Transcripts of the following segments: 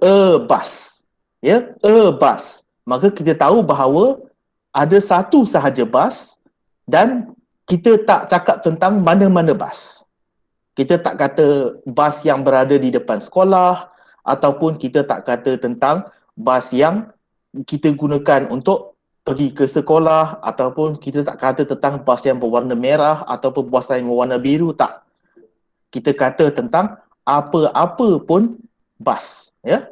a bus. Ya, a bus. Maka kita tahu bahawa ada satu sahaja bas dan kita tak cakap tentang mana-mana bas. Kita tak kata bas yang berada di depan sekolah ataupun kita tak kata tentang bas yang kita gunakan untuk pergi ke sekolah ataupun kita tak kata tentang bas yang berwarna merah ataupun bas yang berwarna biru, tak. Kita kata tentang apa-apa pun bas, ya.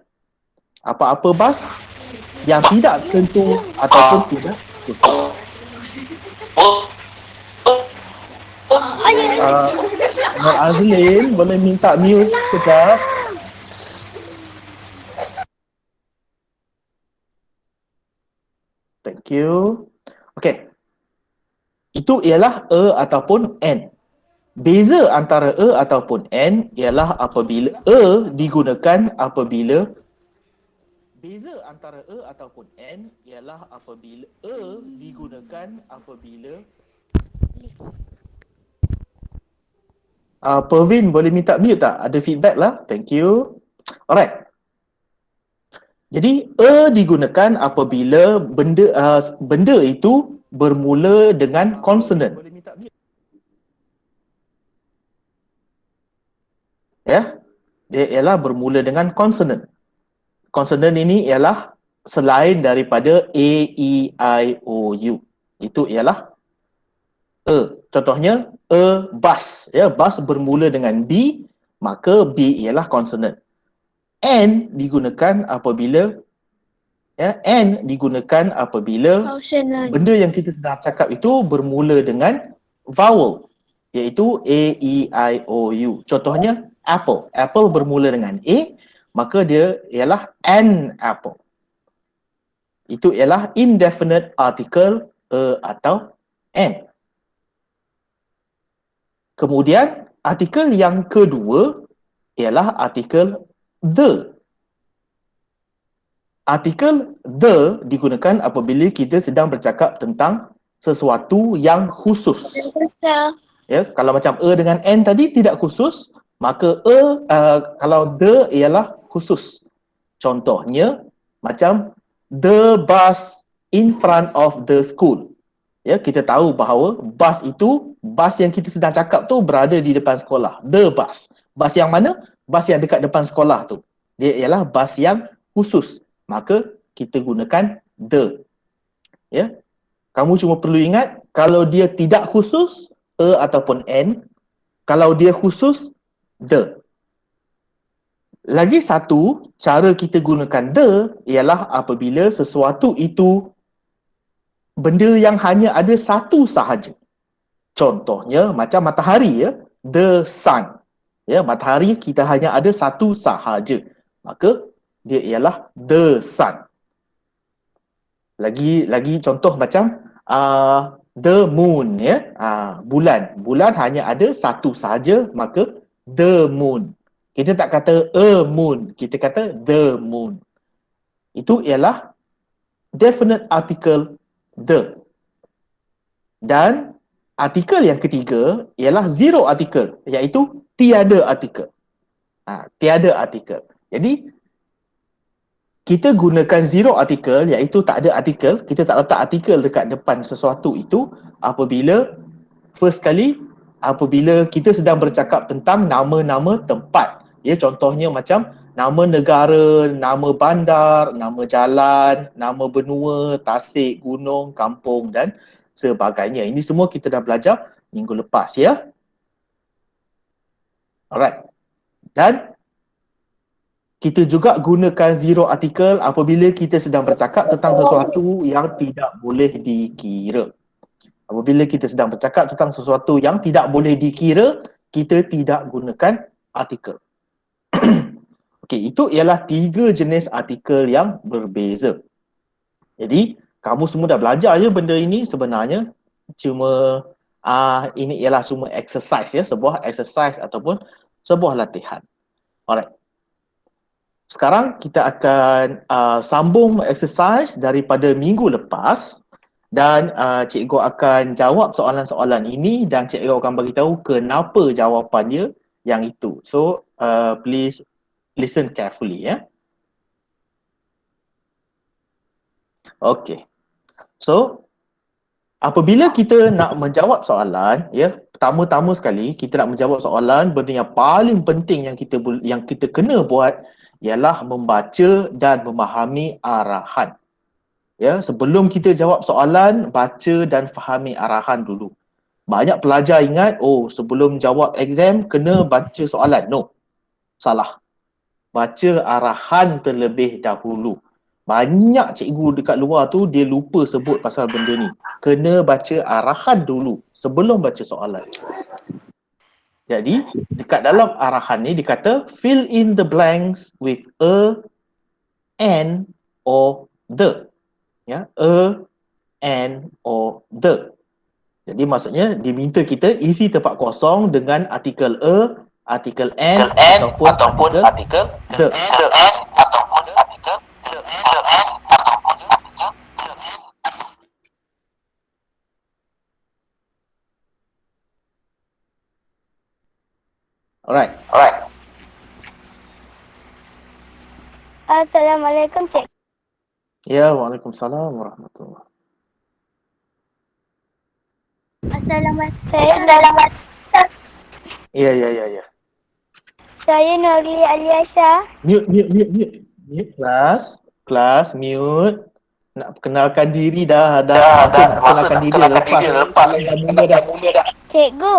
Apa-apa bas yang tidak tentu ataupun tidak khusus. Nur Azlin, boleh minta mute sekejap? Thank you. Okay. Itu ialah a ataupun n. Beza antara a ataupun n ialah apabila a digunakan apabila Beza antara a ataupun n ialah apabila a digunakan apabila Pervin boleh minta mute tak? Ada feedback lah. Thank you. Alright. Jadi a digunakan apabila benda itu bermula dengan consonant. Ya. Dia ialah bermula dengan consonant. Consonant ini ialah selain daripada a, e, i, o, u. Itu ialah a. Contohnya a bus, ya, bus bermula dengan b, maka b ialah consonant. N digunakan apabila benda yang kita sedang cakap itu bermula dengan vowel, iaitu a, e, i, o, u. Contohnya apple. Apple bermula dengan a, maka dia ialah an apple. Itu ialah indefinite article a atau n. Kemudian artikel yang kedua ialah artikel the. Artikel the digunakan apabila kita sedang bercakap tentang sesuatu yang khusus. Ya, kalau macam a dengan n tadi tidak khusus, maka kalau the ialah khusus. Contohnya macam the bus in front of the school. Ya, kita tahu bahawa bas itu, bas yang kita sedang cakap tu berada di depan sekolah. The bus. Bas yang mana? Bas yang dekat depan sekolah tu. Dia ialah bas yang khusus. Maka kita gunakan the. Ya. Kamu cuma perlu ingat, kalau dia tidak khusus, a ataupun n. Kalau dia khusus, the. Lagi satu, cara kita gunakan the ialah apabila sesuatu itu benda yang hanya ada satu sahaja. Contohnya macam matahari, ya, the sun. Ya, matahari kita hanya ada satu sahaja. Maka dia ialah the sun. Lagi contoh macam the moon, ya. Bulan. Bulan hanya ada satu sahaja, maka the moon. Kita tak kata a moon, kita kata the moon. Itu ialah definite article the. Dan artikel yang ketiga ialah zero article, iaitu tiada artikel. Tiada artikel. Jadi kita gunakan zero article, iaitu tak ada artikel. Kita tak letak artikel dekat depan sesuatu itu apabila first kali apabila kita sedang bercakap tentang nama-nama tempat. Ya, contohnya macam nama negara, nama bandar, nama jalan, nama benua, tasik, gunung, kampung dan sebagainya. Ini semua kita dah belajar minggu lepas, ya. Alright. Dan kita juga gunakan zero article apabila kita sedang bercakap tentang sesuatu yang tidak boleh dikira. Apabila kita sedang bercakap tentang sesuatu yang tidak boleh dikira, kita tidak gunakan artikel. Okey, itu ialah 3 jenis artikel yang berbeza. Jadi, kamu semua dah belajar je benda ini sebenarnya. Cuma ini ialah semua exercise, ya, sebuah exercise ataupun sebuah latihan. Alright. Sekarang kita akan sambung exercise daripada minggu lepas dan cikgu akan jawab soalan-soalan ini dan cikgu akan bagi tahu kenapa jawapannya yang itu. So, please listen carefully, ya. Okey. So, apabila kita nak menjawab soalan, ya, pertama-tama sekali kita nak menjawab soalan, benda yang paling penting yang kita kena buat ialah membaca dan memahami arahan. Ya, sebelum kita jawab soalan, baca dan fahami arahan dulu. Banyak pelajar ingat, oh, sebelum jawab exam kena baca soalan. No. Salah. Baca arahan terlebih dahulu. Banyak cikgu dekat luar tu dia lupa sebut pasal benda ni. Kena baca arahan dulu sebelum baca soalan. Jadi, dekat dalam arahan ni dikata fill in the blanks with a, an or the. Ya, a, an or the. Jadi maksudnya diminta kita isi tempat kosong dengan artikel a, artikel an ataupun artikel the. Alright. Assalamualaikum, Cik. Ya, waalaikumsalam warahmatullahi. Assalamualaikum. Saya Ya. Saya Nurli Aliasha. Mute kelas mute. Nak kenalkan diri dah masa nak kenalkan diri lepas dah. Cikgu.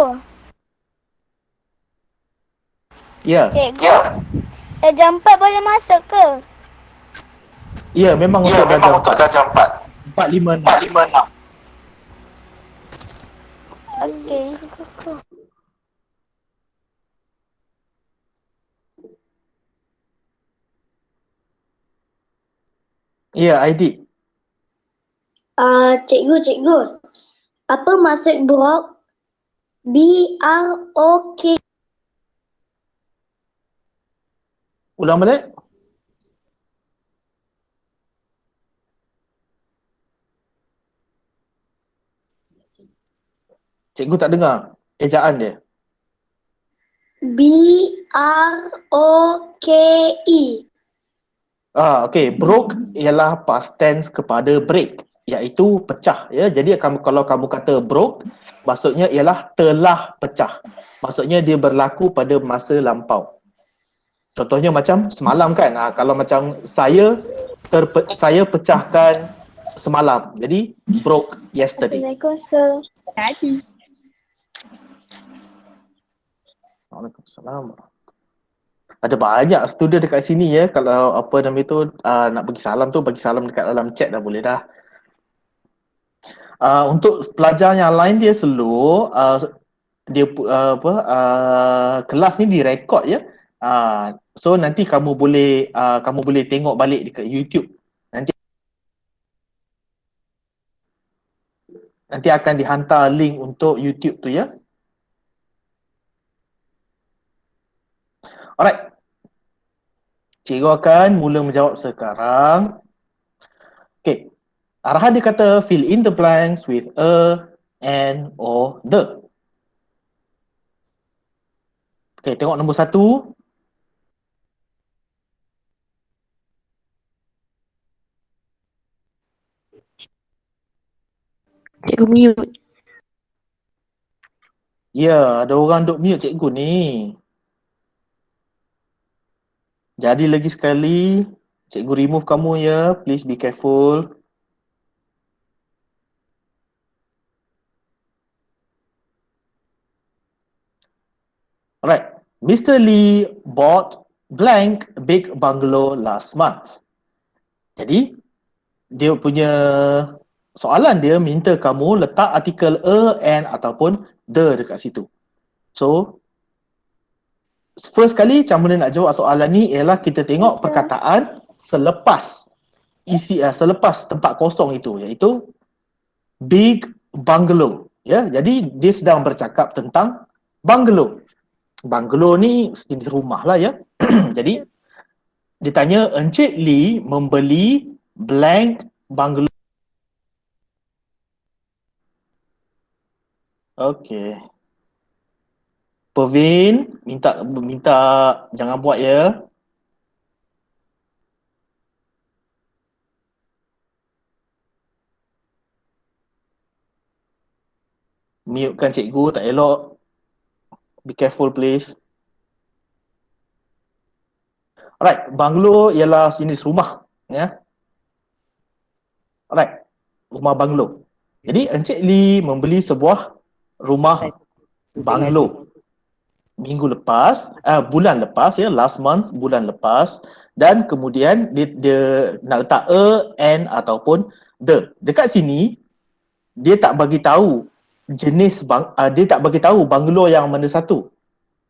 Ya. Cikgu. Jam 4 boleh masuk ke? Ya, memang untuk darjah 4. 456. Okey. Ya, ID. Cikgu. Apa maksud brok? B-R-O-K. Ulang balik. Cikgu tak dengar ejaan dia. B-R-O-K-E. Okey, broke ialah past tense kepada break, iaitu pecah, ya. Jadi kalau kamu kata broke, maksudnya ialah telah pecah. Maksudnya dia berlaku pada masa lampau. Contohnya macam semalam kan, kalau macam saya pecahkan semalam. Jadi broke yesterday. Assalamualaikum. Waalaikumsalam. Ada banyak student dekat sini ya. Kalau apa nama itu nak bagi salam tu, bagi salam dekat dalam chat dah boleh dah. Untuk pelajar yang lain dia slow, kelas ni direkod ya. So nanti kamu boleh tengok balik dekat YouTube. Nanti akan dihantar link untuk YouTube tu ya. Alright. Cikgu akan mula menjawab sekarang. Okay. Arahan dia kata fill in the blanks with a, an or the. Okay, tengok nombor 1. Cikgu mute. Ya, ada orang duk mute cikgu ni. Jadi lagi sekali, cikgu remove kamu ya. Please be careful. Alright. Mr. Lee bought blank big bungalow last month. Jadi, dia punya soalan dia minta kamu letak artikel a, an ataupun the dekat situ. So, first kali macam mana nak jawab soalan ni ialah kita tengok perkataan selepas tempat kosong itu, iaitu big bungalow. Ya, jadi dia sedang bercakap tentang bungalow. Bungalow ni sejenis rumah lah ya. Jadi ditanya Encik Lee membeli blank bungalow. Okey. Pervin minta jangan buat ya. Mute-kan cikgu, tak elok. Be careful please. Alright, banglo ialah jenis rumah. Ya. Alright, rumah banglo. Jadi Encik Lee membeli sebuah rumah banglo minggu lepas, bulan lepas ya, last month, bulan lepas, dan kemudian dia nak letak an ataupun the. Dekat sini dia tak bagi tahu jenis dia tak bagi tahu banglo yang mana satu.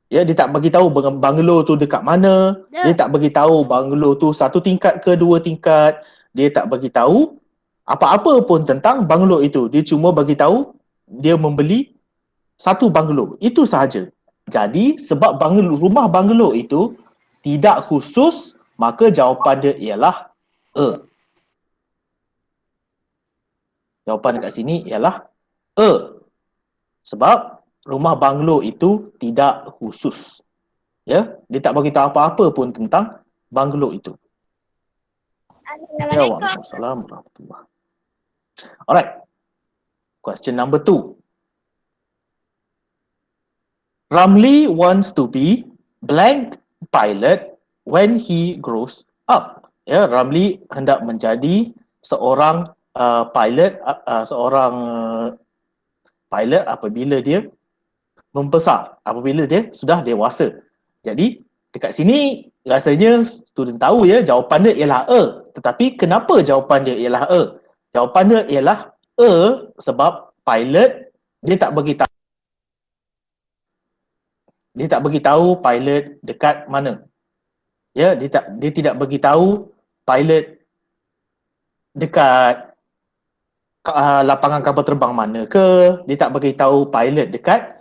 Ya, dia tak bagi tahu banglo tu dekat mana, dia tak bagi tahu banglo tu satu tingkat ke dua tingkat, dia tak bagi tahu apa-apa pun tentang banglo itu. Dia cuma bagi tahu dia membeli satu banglo. Itu sahaja. Jadi sebab rumah banglo itu tidak khusus, maka jawapan dia ialah a. Jawapan dekat sini ialah a. Sebab rumah banglo itu tidak khusus. Ya, dia tak bagi tahu apa-apa pun tentang banglo itu. Ya, waalaikumsalam warahmatullahi. Alright. Question number 2. Ramli wants to be blank pilot when he grows up. Ya, Ramli hendak menjadi seorang pilot apabila dia membesar, apabila dia sudah dewasa. Jadi dekat sini rasanya student tahu ya, jawapan dia ialah a. Tetapi kenapa jawapan dia ialah a? Jawapan dia ialah a sebab pilot dia tak bagi tahu. Dia tak bagi tahu pilot dekat mana. Ya, dia tidak bagi tahu pilot dekat lapangan kapal terbang mana ke, dia tak bagi tahu pilot dekat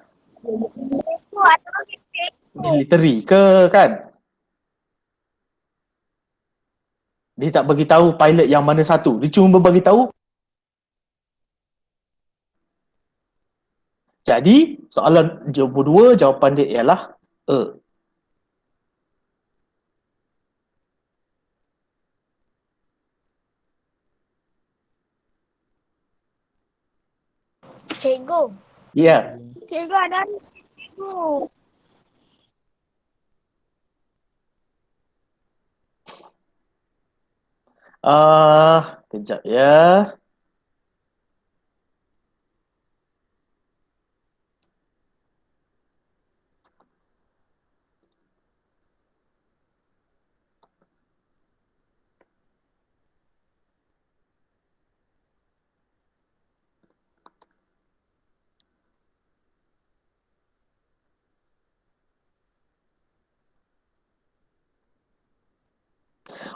military ke kan. Dia tak bagi tahu pilot yang mana satu. Dia cuma bagi tahu. Jadi soalan nombor 2 jawapan dia ialah a. Cikgu. Ya. Cikgu ada cikgu. Kejap ya.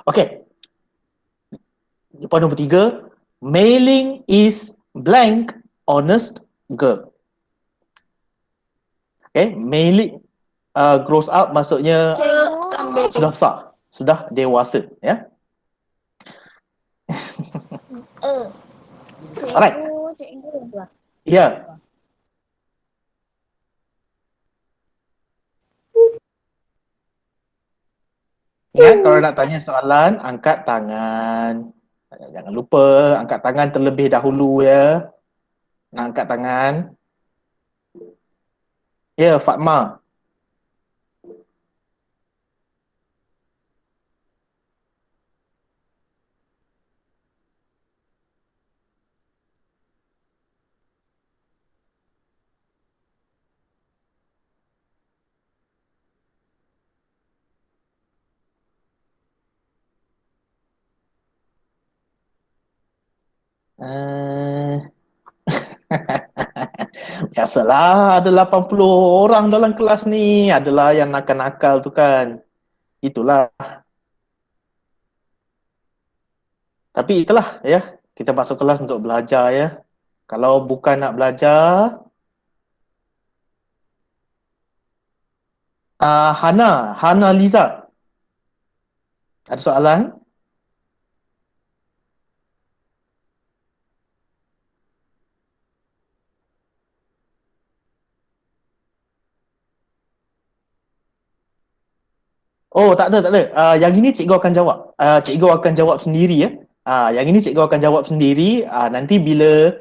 Okey. Jawapan nombor 3, Mei-Ling is blank honest girl. Okay, Mei-Ling grows up maksudnya sudah besar, sudah dewasa ya. Alright. Ya. Ingat kalau nak tanya soalan, angkat tangan. Jangan lupa angkat tangan terlebih dahulu ya. Nak angkat tangan. Ya, Fatma. Biasalah, ada 80 orang dalam kelas ni. Adalah yang nakal-nakal tu kan. Itulah. Tapi itulah ya. Kita masuk kelas untuk belajar ya. Kalau bukan nak belajar, Hana Liza. Ada soalan? Oh, tak ada. Yang ini cikgu akan jawab. Cikgu akan jawab sendiri ya. Yang ini cikgu akan jawab sendiri. Nanti bila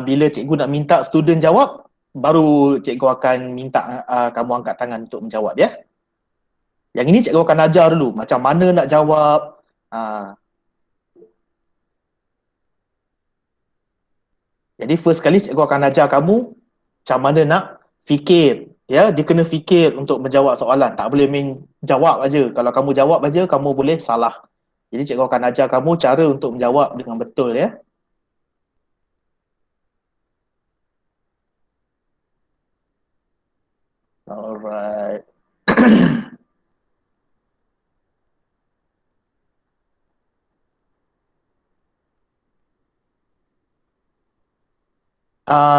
cikgu nak minta student jawab, baru cikgu akan minta kamu angkat tangan untuk menjawab ya. Yang ini cikgu akan ajar dulu macam mana nak jawab. Jadi first kali cikgu akan ajar kamu macam mana nak fikir. Ya, dia kena fikir untuk menjawab soalan. Tak boleh main jawab aja. Kalau kamu jawab aja, kamu boleh salah. Jadi cikgu akan ajar kamu cara untuk menjawab dengan betul ya. Alright.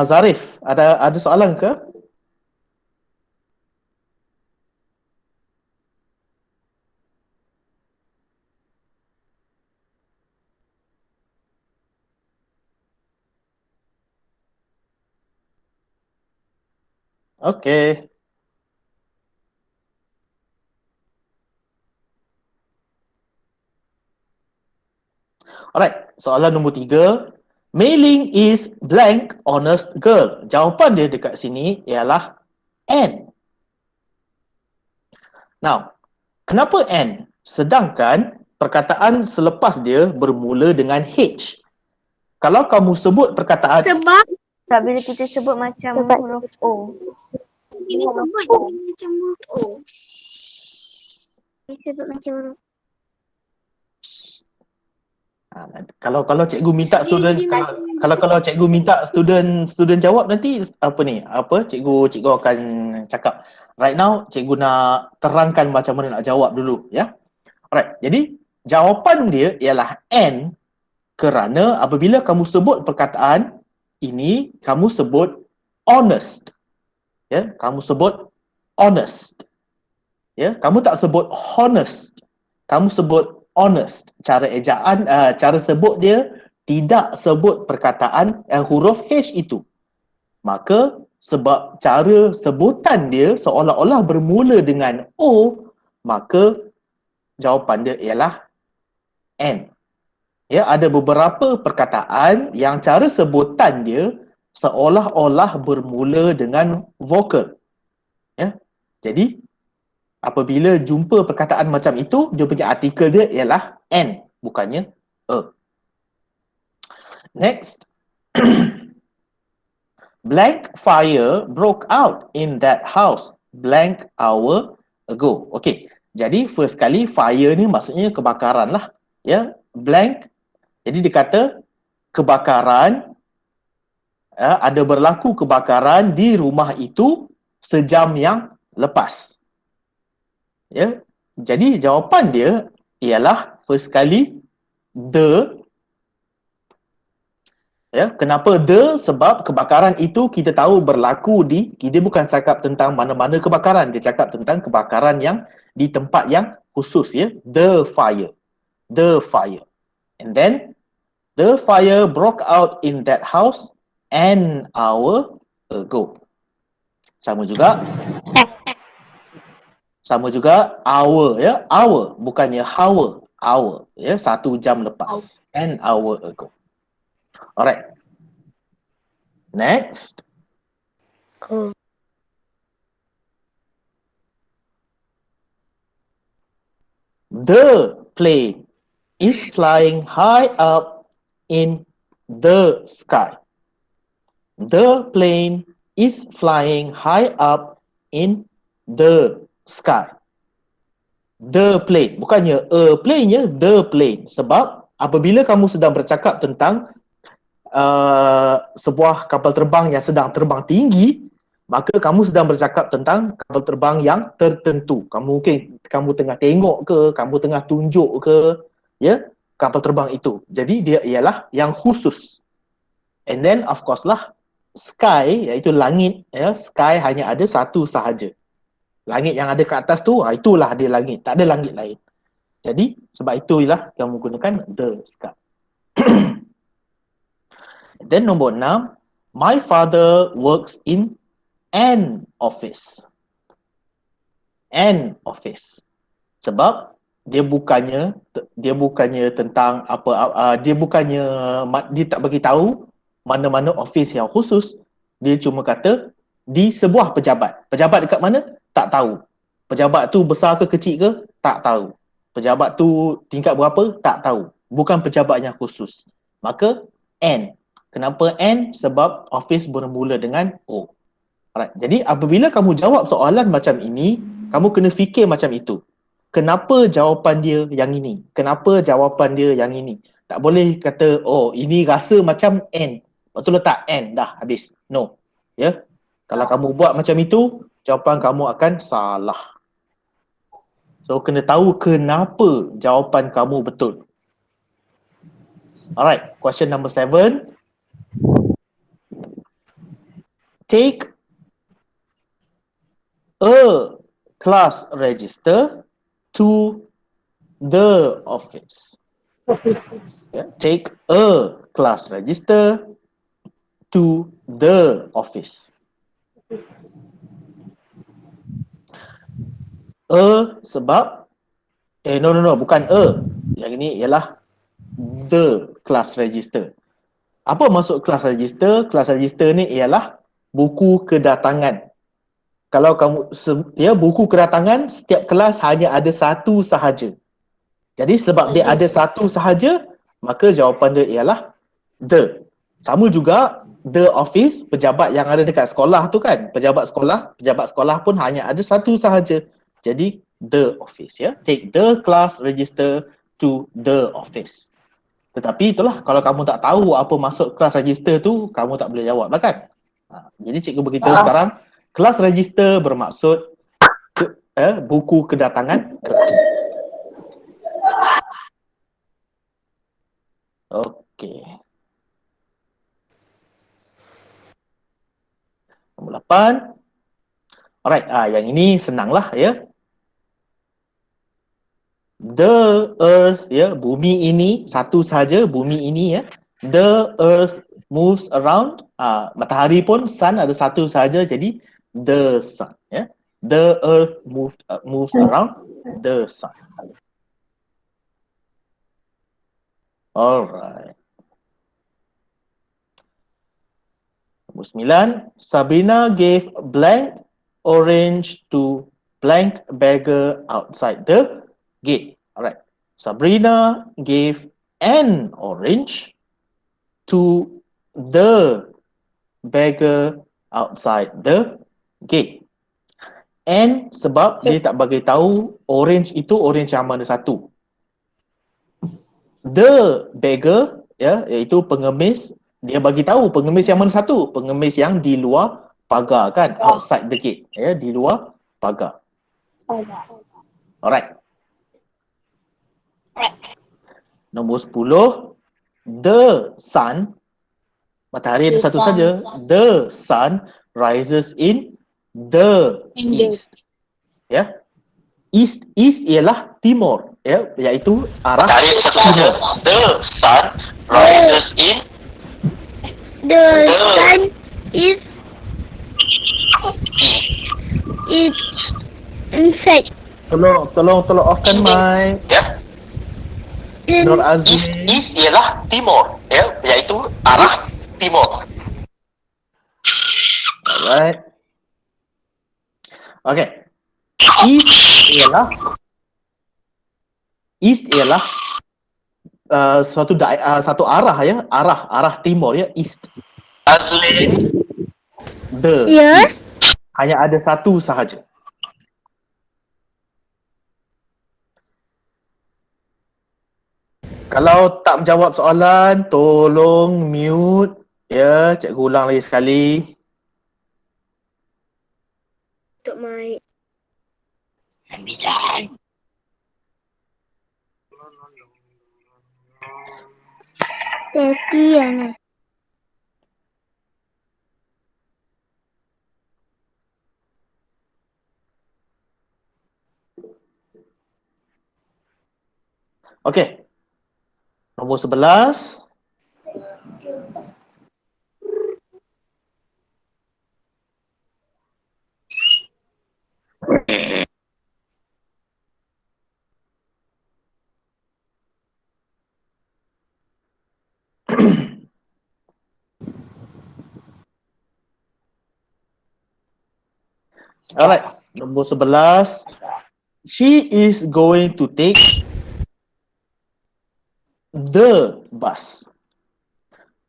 Zarif, ada soalan ke? Okay. Alright, soalan nombor 3. Mei-Ling is blank honest girl. Jawapan dia dekat sini ialah N. Now, kenapa N? Sedangkan perkataan selepas dia bermula dengan H. Kalau kamu sebut perkataan... Sebab Tak bila kita sebut macam huruf O. ini sebut macam huruf O. Ini sebut macam huruf Kalau cikgu minta student kalau cikgu minta student jawab nanti apa ni? Cikgu akan cakap. Right now cikgu nak terangkan macam mana nak jawab dulu ya. Alright. Jadi jawapan dia ialah N kerana apabila kamu sebut perkataan ini kamu sebut honest. Ya, kamu sebut honest. Ya, kamu tak sebut honest. Kamu sebut honest. Cara ejaan, cara sebut dia tidak sebut perkataan huruf H itu. Maka sebab cara sebutan dia seolah-olah bermula dengan O, maka jawapan dia ialah N. Ya, ada beberapa perkataan yang cara sebutan dia seolah-olah bermula dengan vokal. Ya. Jadi apabila jumpa perkataan macam itu, dia punya artikel dia ialah N, bukannya E. Next. Blank fire broke out in that house blank hour ago. Okay. Jadi first kali fire ni maksudnya kebakaran lah. Ya, blank. Jadi dia kata kebakaran, ada berlaku kebakaran di rumah itu sejam yang lepas. Ya, jadi jawapan dia ialah first kali the. Ya, kenapa the? Sebab kebakaran itu kita tahu berlaku dia bukan cakap tentang mana-mana kebakaran, dia cakap tentang kebakaran yang di tempat yang khusus ya, the fire. The fire. And then the fire broke out in that house an hour ago. Sama juga hour ya, hour bukannya hour, hour ya, 1 jam lepas, an hour ago. Alright. Next. The plane is flying high up in the sky. The plane is flying high up in the sky. The plane, bukannya a plane ya, the plane. Sebab apabila kamu sedang bercakap tentang sebuah kapal terbang yang sedang terbang tinggi, maka kamu sedang bercakap tentang kapal terbang yang tertentu. Mungkin kamu tengah tengok ke, kamu tengah tunjuk ke, ya, kapal terbang itu. Jadi dia ialah yang khusus. And then of course lah, sky iaitu langit ya, sky hanya ada satu sahaja. Langit yang ada ke atas tu, itulah dia langit, tak ada langit lain. Jadi sebab itulah kamu gunakan the sky. Then nombor 6, my father works in an office. An office. Sebab dia bukannya tentang dia tak bagi tahu mana-mana office yang khusus. Dia cuma kata di sebuah pejabat. Pejabat dekat mana? Tak tahu. Pejabat tu besar ke kecil ke? Tak tahu. Pejabat tu tingkat berapa? Tak tahu. Bukan pejabat yang khusus. Maka N. Kenapa N? Sebab office bermula dengan O. Alright. Jadi apabila kamu jawab soalan macam ini, kamu kena fikir macam itu. Kenapa jawapan dia yang ini? Kenapa jawapan dia yang ini? Tak boleh kata, oh ini rasa macam N. Lepas tu letak N, dah habis. No. Ya. Kalau kamu buat macam itu, jawapan kamu akan salah. So kena tahu kenapa jawapan kamu betul. Alright, question number 7. Take a class register to the office. Yeah. Take a class register to the office. Sebab no, bukan yang ini ialah the class register. Apa maksud class register? Class register ni ialah buku kedatangan. Kalau kamu buku kedatangan, setiap kelas hanya ada satu sahaja. Jadi sebab dia ada satu sahaja, maka jawapan dia ialah the. Sama juga the office, pejabat yang ada dekat sekolah tu kan, pejabat sekolah pun hanya ada satu sahaja. Jadi the office, ya. Take the class register to the office. Tetapi itulah, kalau kamu tak tahu apa maksud class register tu, kamu tak boleh jawab lah kan. Jadi cikgu beritahu sekarang, class register bermaksud buku kedatangan kelas. Okey. Nombor 8. Alright, yang ini senanglah ya. The earth, ya, bumi ini satu sahaja, bumi ini ya. The earth moves around, matahari pun sun ada satu sahaja, jadi the sun ya. The earth moves around the sun. Alright. Nombor 9, Sabrina gave blank orange to blank beggar outside the gate. Alright. Sabrina gave an orange to the beggar outside the gate. And sebab dia tak bagi tahu orange itu orange yang mana satu. The beggar, ya, iaitu pengemis, dia bagi tahu pengemis yang mana satu, pengemis yang di luar pagar kan, outside the gate, ya, di luar pagar. Alright. Nombor 10, the sun, matahari ada satu saja, the sun rises in the east. Ya. East ialah timur, ya, iaitu arah timur. The sun rises in The sun is inside. Tolong offkan mic. ya. Nur Azmi. East ialah timur, ya, iaitu arah timur. Alright. Okay. East ialah satu arah ya, arah timur ya, east. Azli. The Yes. east. Hanya ada satu sahaja. Kalau tak menjawab soalan, tolong mute ya, cikgu ulang lagi sekali. Untuk mic. Tapi yang Okey. Nombor 11. Alright, nombor 11. She is going to take the bus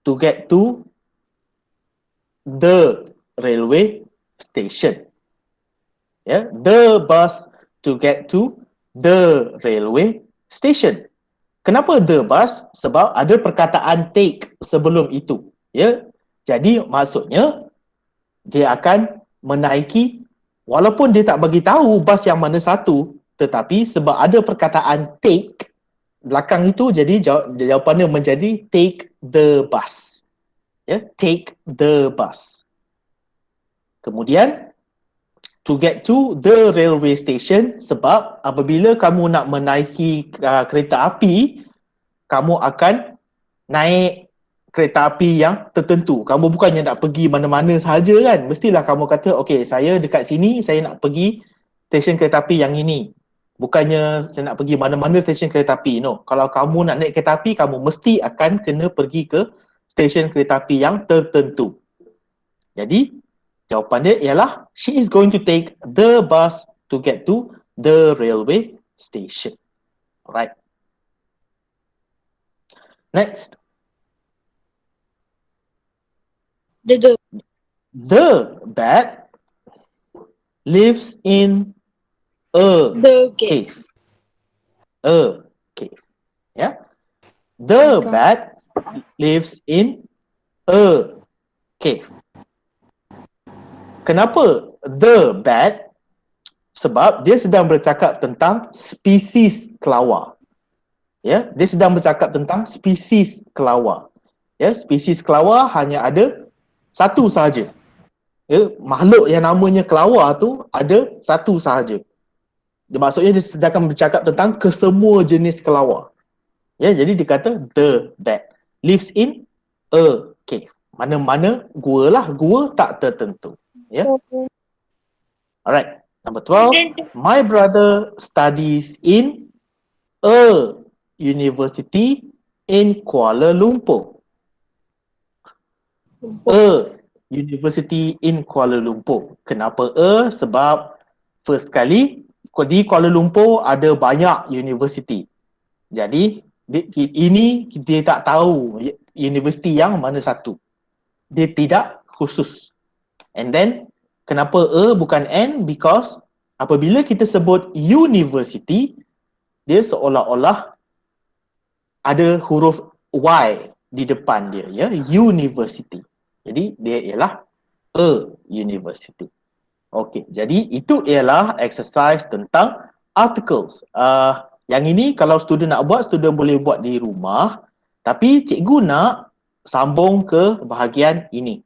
to get to the railway station. Yeah, the bus to get to the railway station. Kenapa the bus? Sebab ada perkataan take sebelum itu. Ya, jadi maksudnya dia akan menaiki, walaupun dia tak bagi tahu bas yang mana satu, tetapi sebab ada perkataan take belakang itu, jadi jawapannya menjadi take the bus. Ya, take the bus. Kemudian to get to the railway station, sebab apabila kamu nak menaiki kereta api, kamu akan naik kereta api yang tertentu. Kamu bukannya nak pergi mana-mana sahaja kan. Mestilah kamu kata, okay, saya dekat sini, saya nak pergi stesen kereta api yang ini. Bukannya saya nak pergi mana-mana stesen kereta api. No. Kalau kamu nak naik kereta api, kamu mesti akan kena pergi ke stesen kereta api yang tertentu. Jadi, jawapan dia ialah she is going to take the bus to get to the railway station. Alright. Next. The bat lives in a cave. A cave. Yeah. The bat lives in a cave. Kenapa the bat? Sebab dia sedang bercakap tentang spesies kelawar. Ya, dia sedang bercakap tentang spesies kelawar. Ya, spesies kelawar hanya ada satu sahaja. Ya, makhluk yang namanya kelawar tu ada satu sahaja. Maksudnya dia sedang bercakap tentang kesemua jenis kelawar. Ya, jadi dia kata the bat lives in a cave. Mana-mana gua lah, gua tak tertentu. Ya. Alright, number 12. My brother studies in a university in Kuala Lumpur. A university in Kuala Lumpur. Kenapa a? Sebab first kali di Kuala Lumpur ada banyak university. Jadi ini dia tak tahu universiti yang mana satu. Dia tidak khusus. And then kenapa a bukan n? Because apabila kita sebut university, dia seolah-olah ada huruf y di depan dia, ya, university. Jadi dia ialah a university. Okey, jadi itu ialah exercise tentang articles. Yang ini kalau student nak buat, student boleh buat di rumah, tapi cikgu nak sambung ke bahagian ini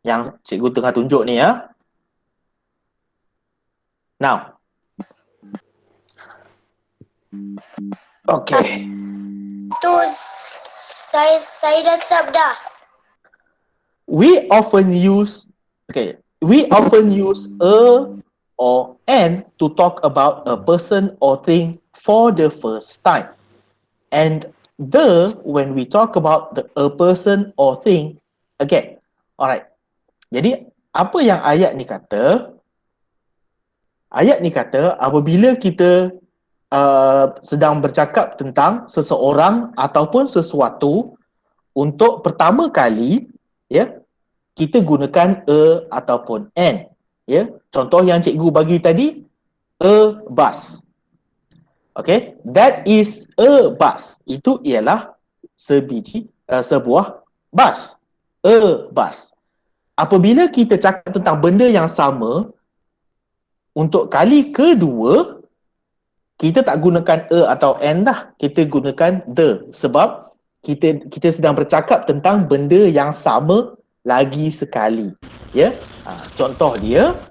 yang cikgu tengah tunjuk ni, ya. Now, okay. Tu saya dah siap dah. We often use a or an to talk about a person or thing for the first time. And the when we talk about a person or thing again. Alright. Jadi apa yang ayat ni kata? Ayat ni kata apabila kita sedang bercakap tentang seseorang ataupun sesuatu untuk pertama kali, ya, kita gunakan a ataupun an. Ya, contoh yang cikgu bagi tadi, a bus. Okay, that is a bus. Itu ialah sebuah bus. A bus. Apabila kita cakap tentang benda yang sama untuk kali kedua, kita tak gunakan a atau an dah, kita gunakan the, sebab kita sedang bercakap tentang benda yang sama lagi sekali. Ya, contoh dia,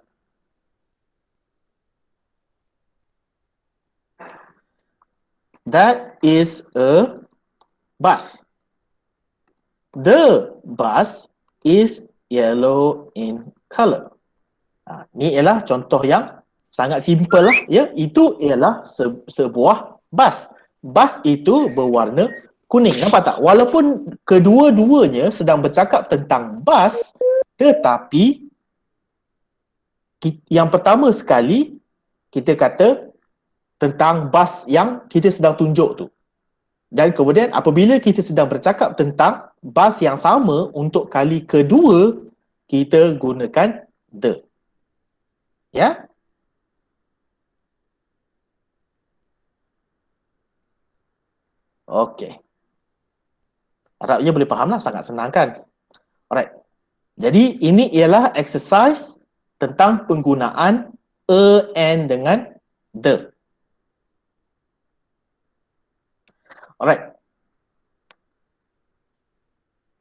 that is a bus. The bus is yellow in color. Ni ialah contoh yang sangat simple lah, ya. Itu ialah sebuah bus. Bus itu berwarna kuning. Nampak tak? Walaupun kedua-duanya sedang bercakap tentang bus, tetapi yang pertama sekali kita kata tentang bas yang kita sedang tunjuk tu. Dan kemudian apabila kita sedang bercakap tentang bas yang sama untuk kali kedua, kita gunakan the. Ya? Okey. Harapnya boleh faham lah, sangat senang kan? Alright. Jadi ini ialah exercise tentang penggunaan and dengan the. Alright.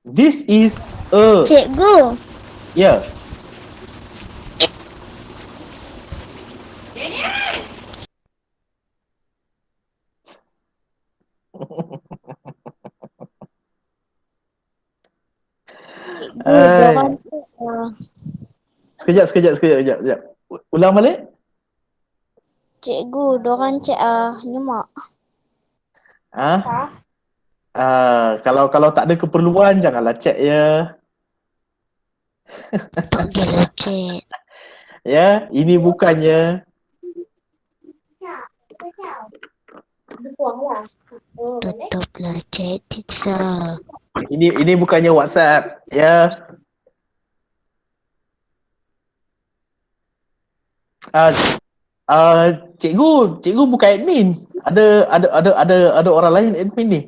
This is a. Cikgu, Ya. dorang Sekejap. Ulang balik. dorang nyemak. Kalau tak ada keperluan janganlah cek ya. Tak boleh cek. Ya, ini bukannya Tutuplah cek teacher. ini bukannya WhatsApp ya. Cikgu bukan admin. Ada orang lain admin ni.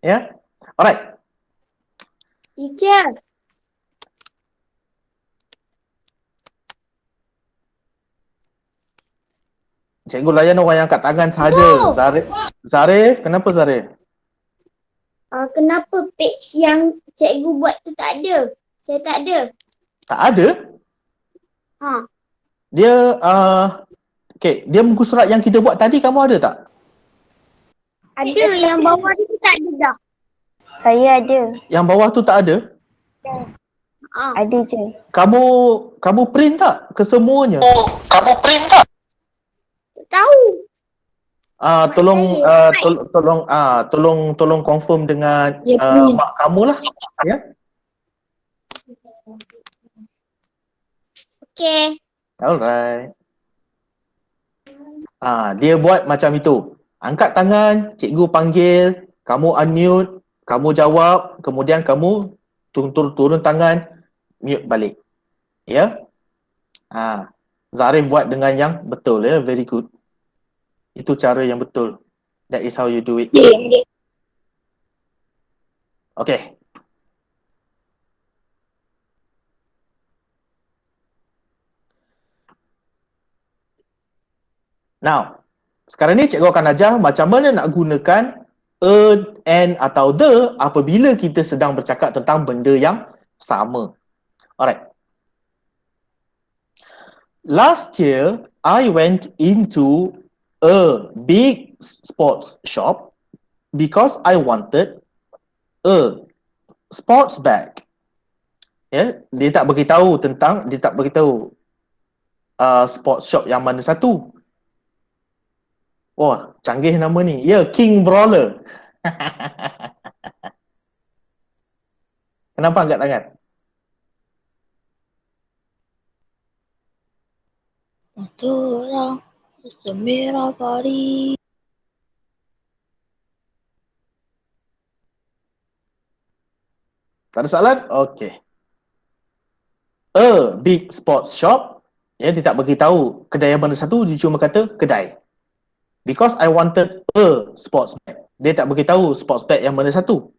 Ya. Alright. Teacher, Cikgu layan orang yang angkat tangan sahaja. Zarif, kenapa Zarif? kenapa page yang cikgu buat tu tak ada? Saya tak ada. Tak ada? Ha. Dia dia muka surat yang kita buat tadi kamu ada tak? Ada, yang bawah tu tak ada dah. Saya ada. Yang bawah tu tak ada? Ada je. Kamu print tak kesemuanya? Kamu print tak? Tak tahu. Tolong confirm dengan mak kamu lah, ya. Okey. Alright. Dia buat macam itu. Angkat tangan, cikgu panggil, kamu unmute, kamu jawab, kemudian kamu turun tangan, mute balik. Ya. Zarif buat dengan yang betul ya, very good. Itu cara yang betul. That is how you do it. Okay. Now, sekarang ni cikgu akan ajar macam mana nak gunakan and atau the apabila kita sedang bercakap tentang benda yang sama. Alright. Last year, I went into a big sports shop because I wanted a sports bag. Ya, dia tak beritahu sports shop yang mana satu. Wah, canggih nama ni. Ya, King Brawler. Kenapa angkat tangan? Orang semerah pari. Tak ada soalan? Okay. A big sports shop. Ya, dia tak beritahu kedai yang mana satu, dia cuma kata kedai. Because I wanted a sports bag. Dia tak beritahu sports bag yang mana satu.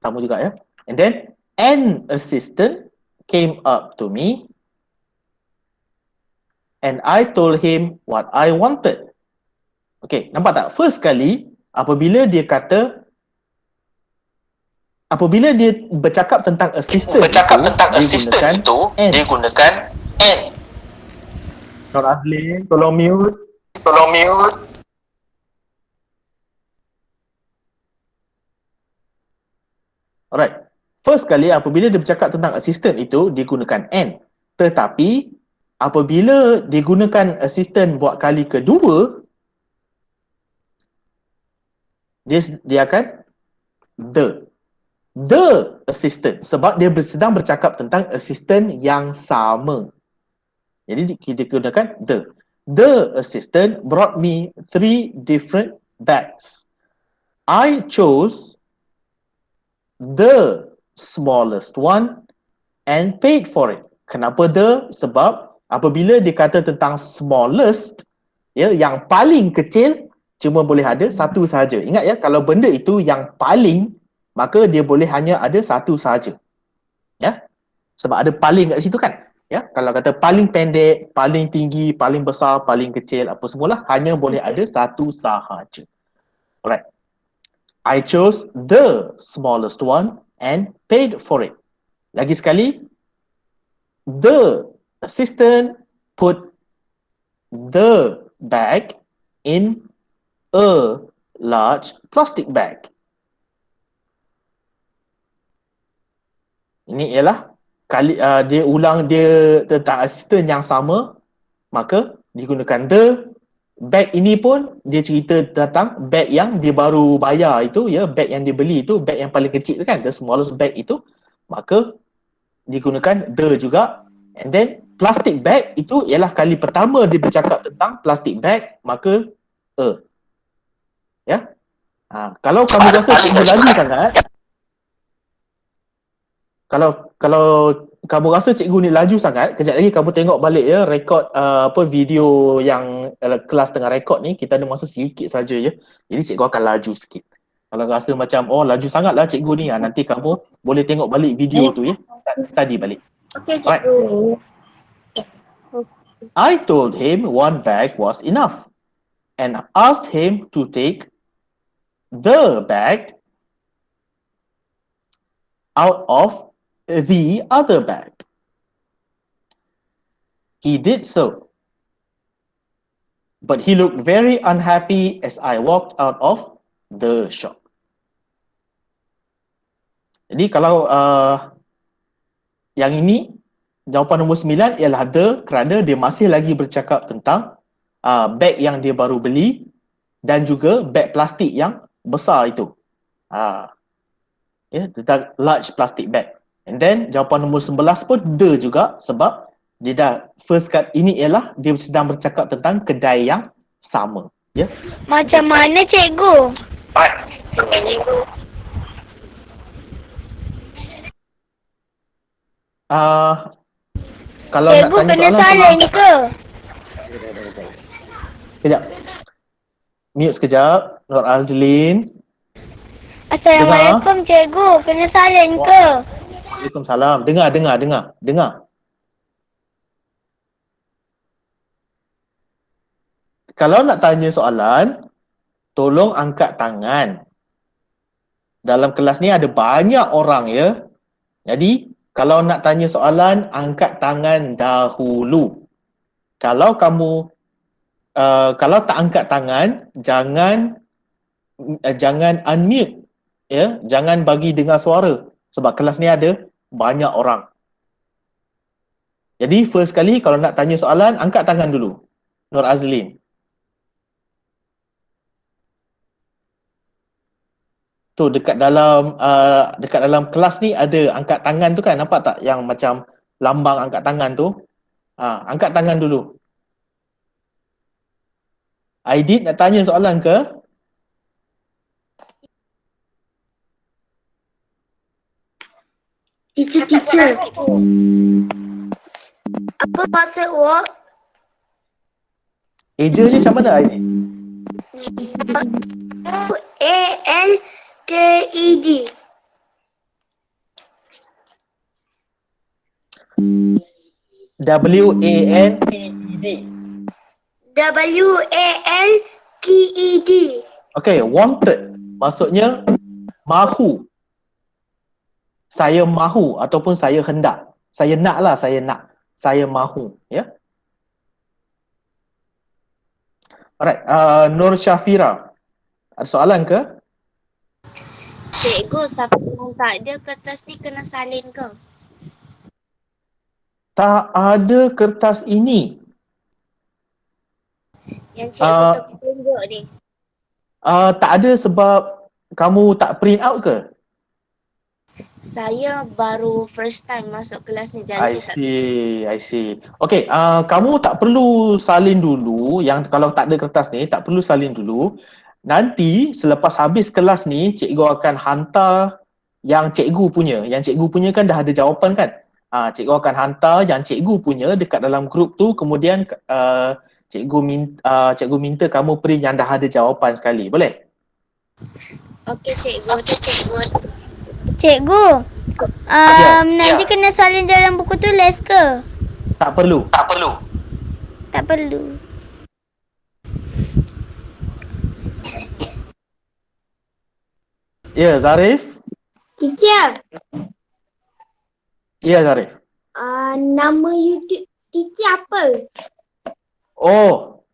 Sama juga ya. And then an assistant came up to me and I told him what I wanted. Okay, nampak tak? First kali apabila dia bercakap tentang assistant, dia gunakan and. Nur Azlin, tolong mute. Alright. First kali apabila dia bercakap tentang assistant itu, dia gunakan and. Tetapi apabila digunakan assistant buat kali kedua, dia akan the. the assistant, sebab dia sedang bercakap tentang assistant yang sama. Jadi kita gunakan the. The assistant brought me 3 different bags. I chose the smallest one and paid for it. Kenapa the? Sebab apabila dia kata tentang smallest, ya, yang paling kecil, cuma boleh ada satu sahaja. Ingat ya, kalau benda itu yang paling, maka dia boleh hanya ada satu sahaja. Ya. Sebab ada paling kat situ kan? Ya, kalau kata paling pendek, paling tinggi, paling besar, paling kecil, apa semualah, hanya boleh ada satu sahaja. Alright. I chose the smallest one and paid for it. Lagi sekali, the assistant put the bag in a large plastic bag. Ini ialah dia ulang dia tentang assistant yang sama, maka digunakan the. Bag ini pun dia cerita tentang bag yang dia baru bayar itu, ya, bag yang dia beli itu, bag yang paling kecil kan, the smallest bag itu, maka digunakan the juga. And then plastic bag itu ialah kali pertama dia bercakap tentang plastic bag, maka ya. Kalau kamu rasa cikgu laju sangat, kalau kamu rasa cikgu ni laju sangat, kejap lagi kamu tengok balik ya rekod video yang kelas tengah rekod ni, kita ada masa sedikit saja ya. Jadi cikgu akan laju sikit. Kalau rasa macam laju sangatlah cikgu ni, nanti kamu boleh tengok balik video tu ya. Study balik. Okey, cikgu. I told him one bag was enough and asked him to take the bag out of the other bag. He did so, but he looked very unhappy as I walked out of the shop. Jadi kalau yang ini, jawapan nombor 9 ialah the, kerana dia masih lagi bercakap tentang beg yang dia baru beli dan juga beg plastik yang besar itu. Tentang large plastic bag. And then jawapan nombor 11 pun the juga, sebab dia dah first cut ini ialah dia sedang bercakap tentang kedai yang sama. Ya. Macam mana cikgu? Kalau Cikgu nak tanya kena soalan salin ke? Kejap. Mute sekejap. Nur Azlin. Assalamualaikum cikgu, kena salin ke? Waalaikumsalam. Dengar. Kalau nak tanya soalan, tolong angkat tangan. Dalam kelas ni ada banyak orang ya. Jadi, kalau nak tanya soalan, angkat tangan dahulu. Kalau kamu kalau tak angkat tangan, jangan unmute ya, jangan bagi dengar suara sebab kelas ni ada banyak orang. Jadi first kali kalau nak tanya soalan, angkat tangan dulu. Nur Azlin. So dekat dalam kelas ni ada angkat tangan tu kan, nampak tak yang macam lambang angkat tangan tu? Angkat tangan dulu. Aidit nak tanya soalan ke? Teacher. Apa maksud walk? Eja ni macam mana Aidit? A-L-K-E-D. W-A-N-T-E-D. W-A-L-K-E-D. Okay, wanted maksudnya mahu. Saya mahu ataupun saya hendak. Saya nak lah, saya nak. Saya mahu, ya. Alright, Nur Syafira. Ada soalan ke? Cikgu, siapa yang tak ada kertas ni kena salin ke? Tak ada kertas ini. Yang cikgu tunjuk ni. Tak ada sebab kamu tak print out ke? Saya baru first time masuk kelas ni, jadi I see. Okay, kamu tak perlu salin dulu. Yang kalau tak ada kertas ni, tak perlu salin dulu. Nanti selepas habis kelas ni, cikgu akan hantar yang cikgu punya. Yang cikgu punya kan dah ada jawapan kan? Cikgu akan hantar yang cikgu punya dekat dalam grup tu. Kemudian cikgu minta kamu print yang dah ada jawapan sekali. Boleh? Okey cikgu. Cikgu, Ya. nanti kena salin dalam buku tulis ke? Tak perlu. Tak perlu. Ya, Zarif? Teacher, Ya, Zarif. nama YouTube teacher apa? Oh,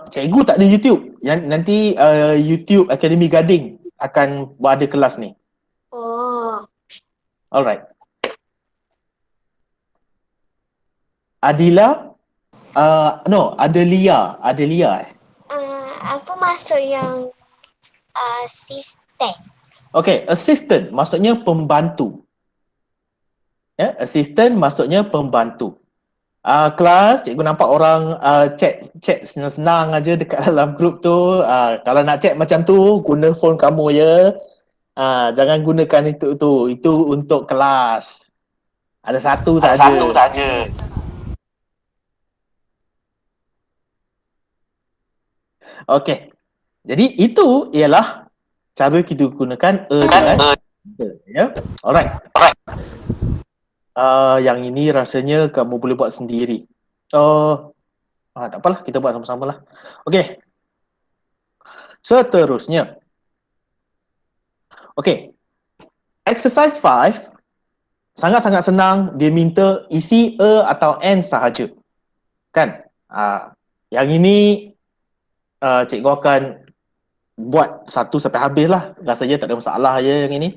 cikgu tak ada YouTube. Yang nanti YouTube Akademi Gading akan ada kelas ni. Oh, Alright. Adila? Adelia. aku masuk yang assistant. Okay, assistant maksudnya pembantu. Ya, assistant maksudnya pembantu. Kelas, cikgu nampak orang chat senang-senang aja dekat dalam grup tu. Kalau nak chat macam tu, guna phone kamu ya. Jangan gunakan itu tu. Itu untuk kelas. Ada satu saja. Okey. Jadi itu ialah cara kita gunakan dengan ya. Alright. Yang ini rasanya kamu boleh buat sendiri. Tak apalah, kita buat sama-sama lah. Okey. Seterusnya. Okey. Exercise 5 sangat-sangat senang. Dia minta isi a atau an sahaja. Kan? Yang ini cikgu akan buat satu sampai habis lah. Rasanya tak ada masalah je yang ini.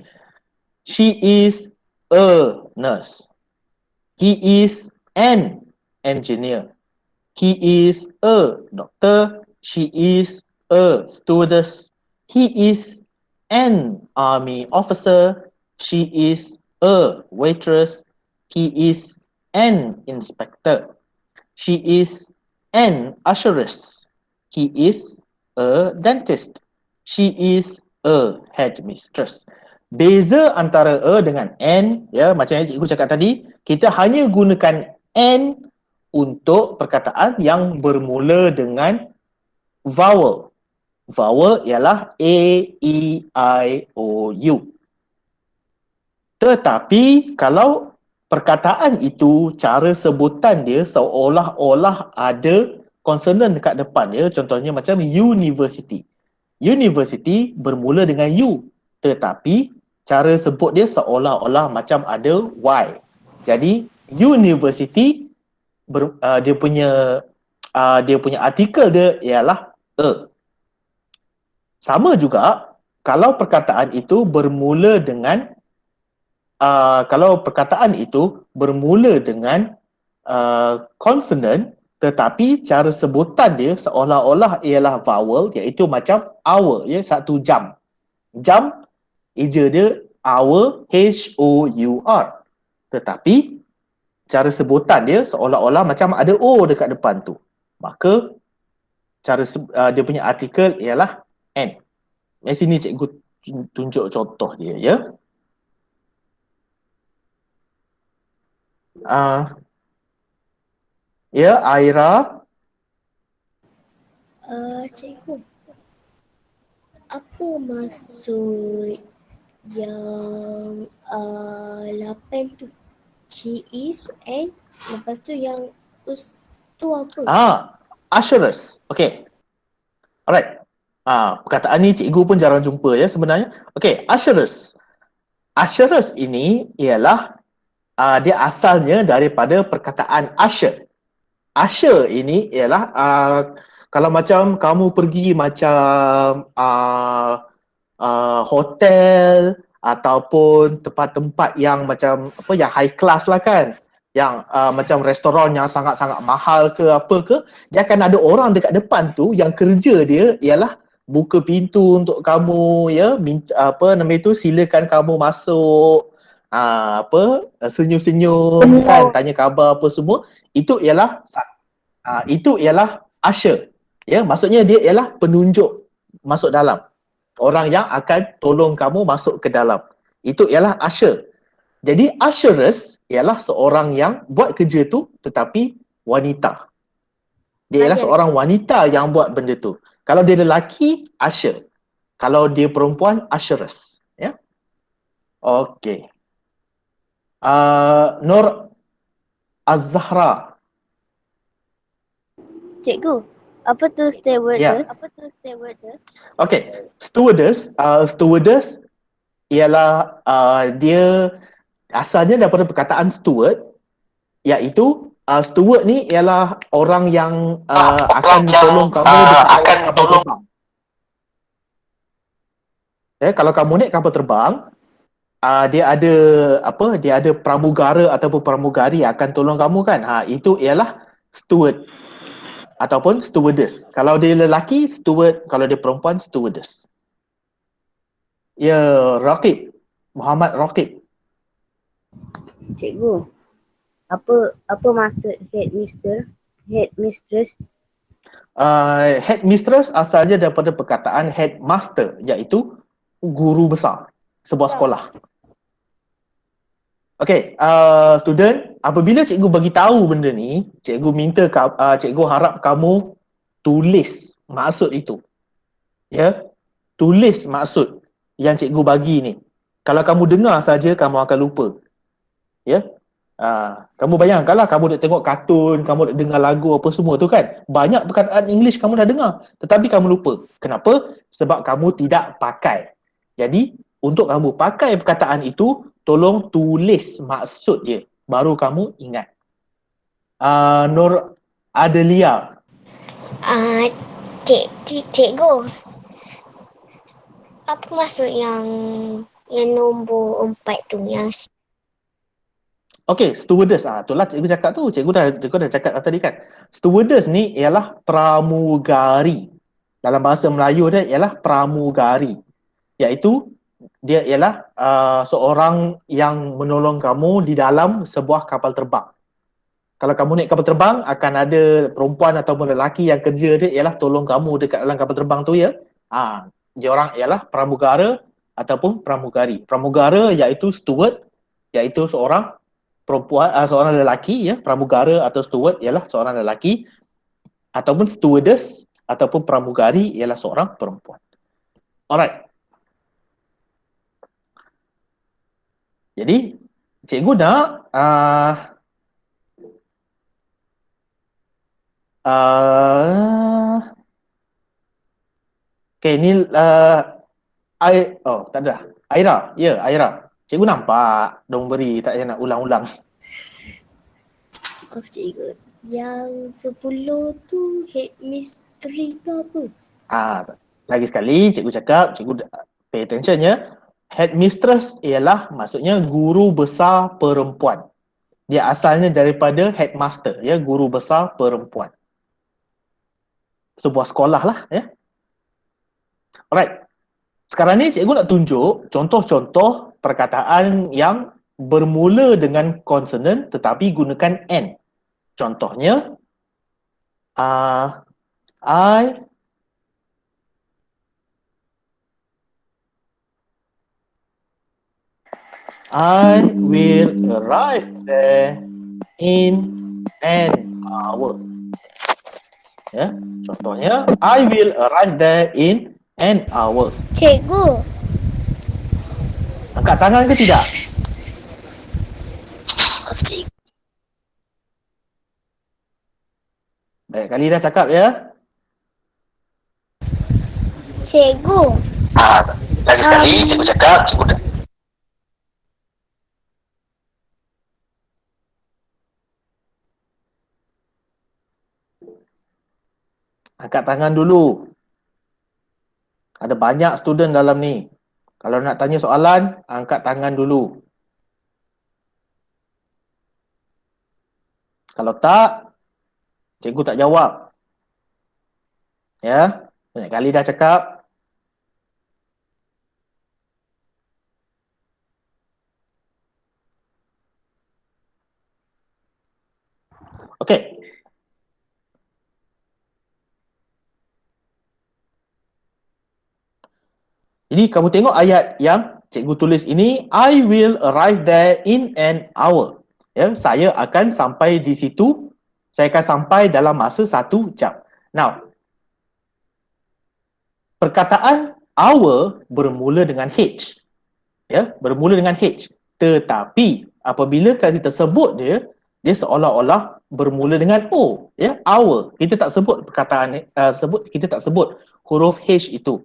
She is a nurse. He is an engineer. He is a doctor. She is a stewardess. He is an army officer. She is a waitress. He is an inspector. She is an usheress. He is a dentist. She is a headmistress. Beza antara a dengan an, ya, macam yang cikgu cakap tadi, kita hanya gunakan an untuk perkataan yang bermula dengan vowel. Vowel ialah a, e, i, o, u. Tetapi kalau perkataan itu cara sebutan dia seolah-olah ada konsonan dekat depan dia, contohnya macam university. University bermula dengan U, tetapi cara sebut dia seolah-olah macam ada Y. Jadi university dia punya artikel dia ialah a. Sama juga kalau perkataan itu bermula dengan konsonan, tetapi cara sebutan dia seolah-olah ialah vowel, iaitu macam hour, ya, satu jam. Jam, eja dia hour, H-O-U-R. Tetapi cara sebutan dia seolah-olah macam ada O dekat depan tu. Maka cara dia punya artikel ialah N. Di sini cikgu tunjuk contoh dia, ya. Ya, Aira. Cikgu, apa maksud yang 8 tu? She is and lepas tu yang tu apa? Usheress. Okay. Alright. Perkataan ni cikgu pun jarang jumpa ya sebenarnya. Okay, usheress. Usheress ini ialah dia asalnya daripada perkataan usher. Usher ini ialah kalau macam kamu pergi macam hotel ataupun tempat-tempat yang macam apa, yang high class lah kan, yang macam restoran yang sangat-sangat mahal ke apa ke, dia akan ada orang dekat depan tu yang kerja dia ialah buka pintu untuk kamu, ya, minta, apa nama itu, silakan kamu masuk, senyum-senyum kan, tanya khabar apa semua, itu ialah usher, ya, maksudnya dia ialah penunjuk masuk dalam, orang yang akan tolong kamu masuk ke dalam, itu ialah usher. Jadi usheress ialah seorang yang buat kerja tu tetapi wanita. Dia ialah seorang wanita yang buat benda tu. Kalau dia lelaki, usher. Kalau dia perempuan, usheress. Ya. Okey. Nur Az-Zahra. Cikgu, apa tu stewardess? Ya. Okey. Stewardess ialah dia asalnya daripada perkataan steward, iaitu steward ni ialah orang yang akan tolong kamu dekat kapal terbang. Kalau kamu naik kapal terbang, dia ada dia ada pramugara ataupun pramugari akan tolong kamu kan. Itu ialah steward ataupun stewardess. Kalau dia lelaki, steward. Kalau dia perempuan, stewardess. Ya, Raqib. Muhammad Raqib. Cikgu, apa maksud headmistress? Headmistress asalnya daripada perkataan headmaster, iaitu guru besar sebuah sekolah. Okey, student, apabila cikgu bagi tahu benda ni, cikgu minta cikgu harap kamu tulis maksud itu. Ya. Tulis maksud yang cikgu bagi ni. Kalau kamu dengar saja, kamu akan lupa. Ya. Kamu bayangkanlah kamu nak tengok kartun, kamu nak dengar lagu apa semua tu kan. Banyak perkataan English kamu dah dengar, tetapi kamu lupa. Kenapa? Sebab kamu tidak pakai. Jadi, untuk kamu pakai perkataan itu, tolong tulis maksud dia. Baru kamu ingat. Nur Adelia. Cikgu, apa maksud yang nombor 4 tu, yang Okey, stewardess. Itulah cikgu cakap tu. Cikgu dah cakap tadi kan. Stewardess ni ialah pramugari. Dalam bahasa Melayu dia ialah pramugari. Iaitu dia ialah seorang yang menolong kamu di dalam sebuah kapal terbang. Kalau kamu naik kapal terbang, akan ada perempuan ataupun lelaki yang kerja dia ialah tolong kamu dekat dalam kapal terbang tu, ya. Dia orang ialah pramugara ataupun pramugari. Pramugara iaitu steward, iaitu seorang perempuan, seorang lelaki, ya. Pramugara atau steward ialah seorang lelaki, ataupun stewardess ataupun pramugari ialah seorang perempuan. Alright. Jadi, cikgu nak okay, ni tak ada. Aira. Ya, Aira. Cikgu nampak dong beri, tak payah nak ulang-ulang. Maaf cikgu. Yang 10 tu headmistress tu apa? Lagi sekali cikgu cakap, cikgu pay attention ya. Headmistress ialah maksudnya guru besar perempuan. Dia asalnya daripada headmaster, ya, guru besar perempuan. Sebuah sekolah lah, ya. Alright. Sekarang ni cikgu nak tunjuk contoh-contoh perkataan yang bermula dengan konsonan tetapi gunakan N. Contohnya, I will arrive there in an hour. Ya, contohnya, I will arrive there in an hour. Cikgu. Angkat tangan ke tidak? Baik, kali dah cakap ya. Cikgu. Lagi sekali cikgu cakap, cikgu dah. Angkat tangan dulu. Ada banyak student dalam ni. Kalau nak tanya soalan, angkat tangan dulu. Kalau tak, cikgu tak jawab. Ya, banyak kali dah cakap. Okey. Jadi kamu tengok ayat yang cikgu tulis ini, I will arrive there in an hour. Ya, saya akan sampai di situ, saya akan sampai dalam masa 1 jam. Now, perkataan hour bermula dengan H. Ya, bermula dengan H. Tetapi apabila kita sebut dia seolah-olah bermula dengan O, ya, hour. Kita tak sebut perkataan kita tak sebut huruf H itu.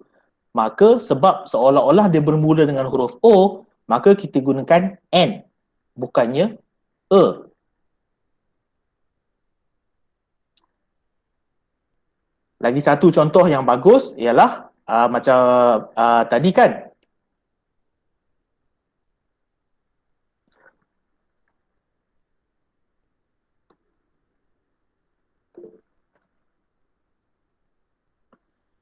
Maka sebab seolah-olah dia bermula dengan huruf O, maka kita gunakan N, bukannya E. Lagi satu contoh yang bagus ialah macam tadi kan.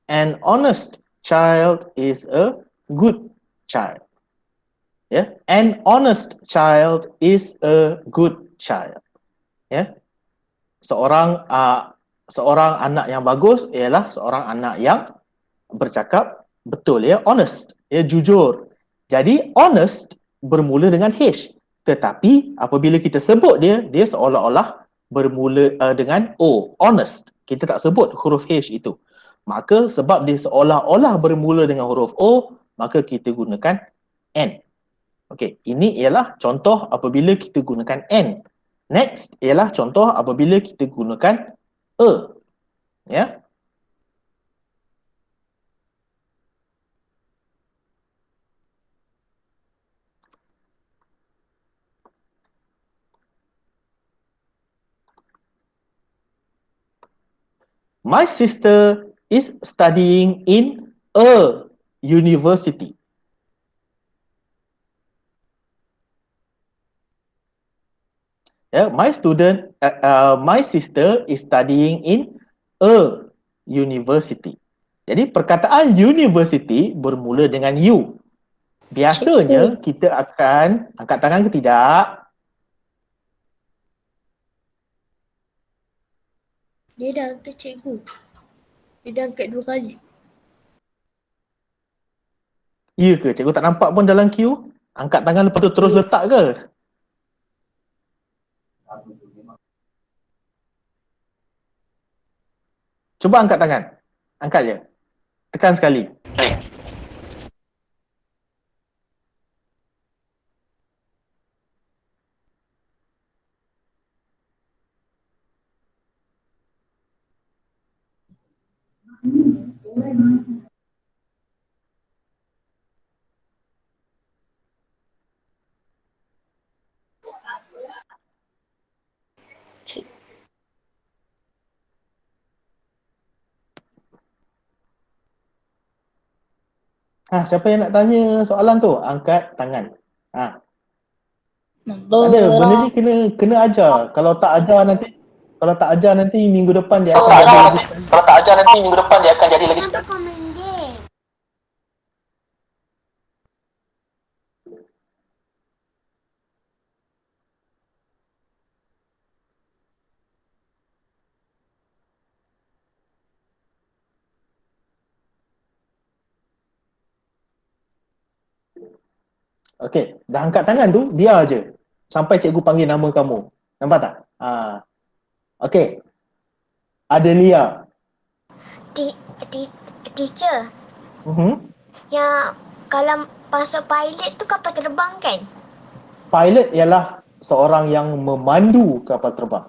An honest child is a good child. Ya, an honest child is a good child. Ya, seorang anak yang bagus ialah seorang anak yang bercakap betul, ya, honest, ya, jujur. Jadi honest bermula dengan H, tetapi apabila kita sebut dia seolah-olah bermula dengan O, honest. Kita tak sebut huruf H itu. Maka sebab dia seolah-olah bermula dengan huruf O, maka kita gunakan N. Okey, ini ialah contoh apabila kita gunakan N. Next ialah contoh apabila kita gunakan E. Ya. My sister is studying in a university. Yeah, my sister is studying in a university. Jadi perkataan university bermula dengan U. Biasanya kita akan angkat tangan ke tidak? Dia dah angkat cikgu. Dia dah angkat 2 kali. Ya ke? Cikgu tak nampak pun dalam queue. Angkat tangan lepas tu terus letak ke? Cuba angkat tangan. Angkat je. Tekan sekali. Siapa yang nak tanya soalan tu? Angkat tangan. Ada, benda ni kena ajar. Kalau tak ajar nanti minggu depan dia akan jadi lagi sekali. Kalau tak ajar nanti minggu depan dia akan jadi lagi sekali. Okey, dah angkat tangan tu, biar je. Sampai cikgu panggil nama kamu. Nampak tak? Okey. Adelia. Teacher, yang kalau masuk pilot tu kapal terbang kan? Pilot ialah seorang yang memandu kapal terbang.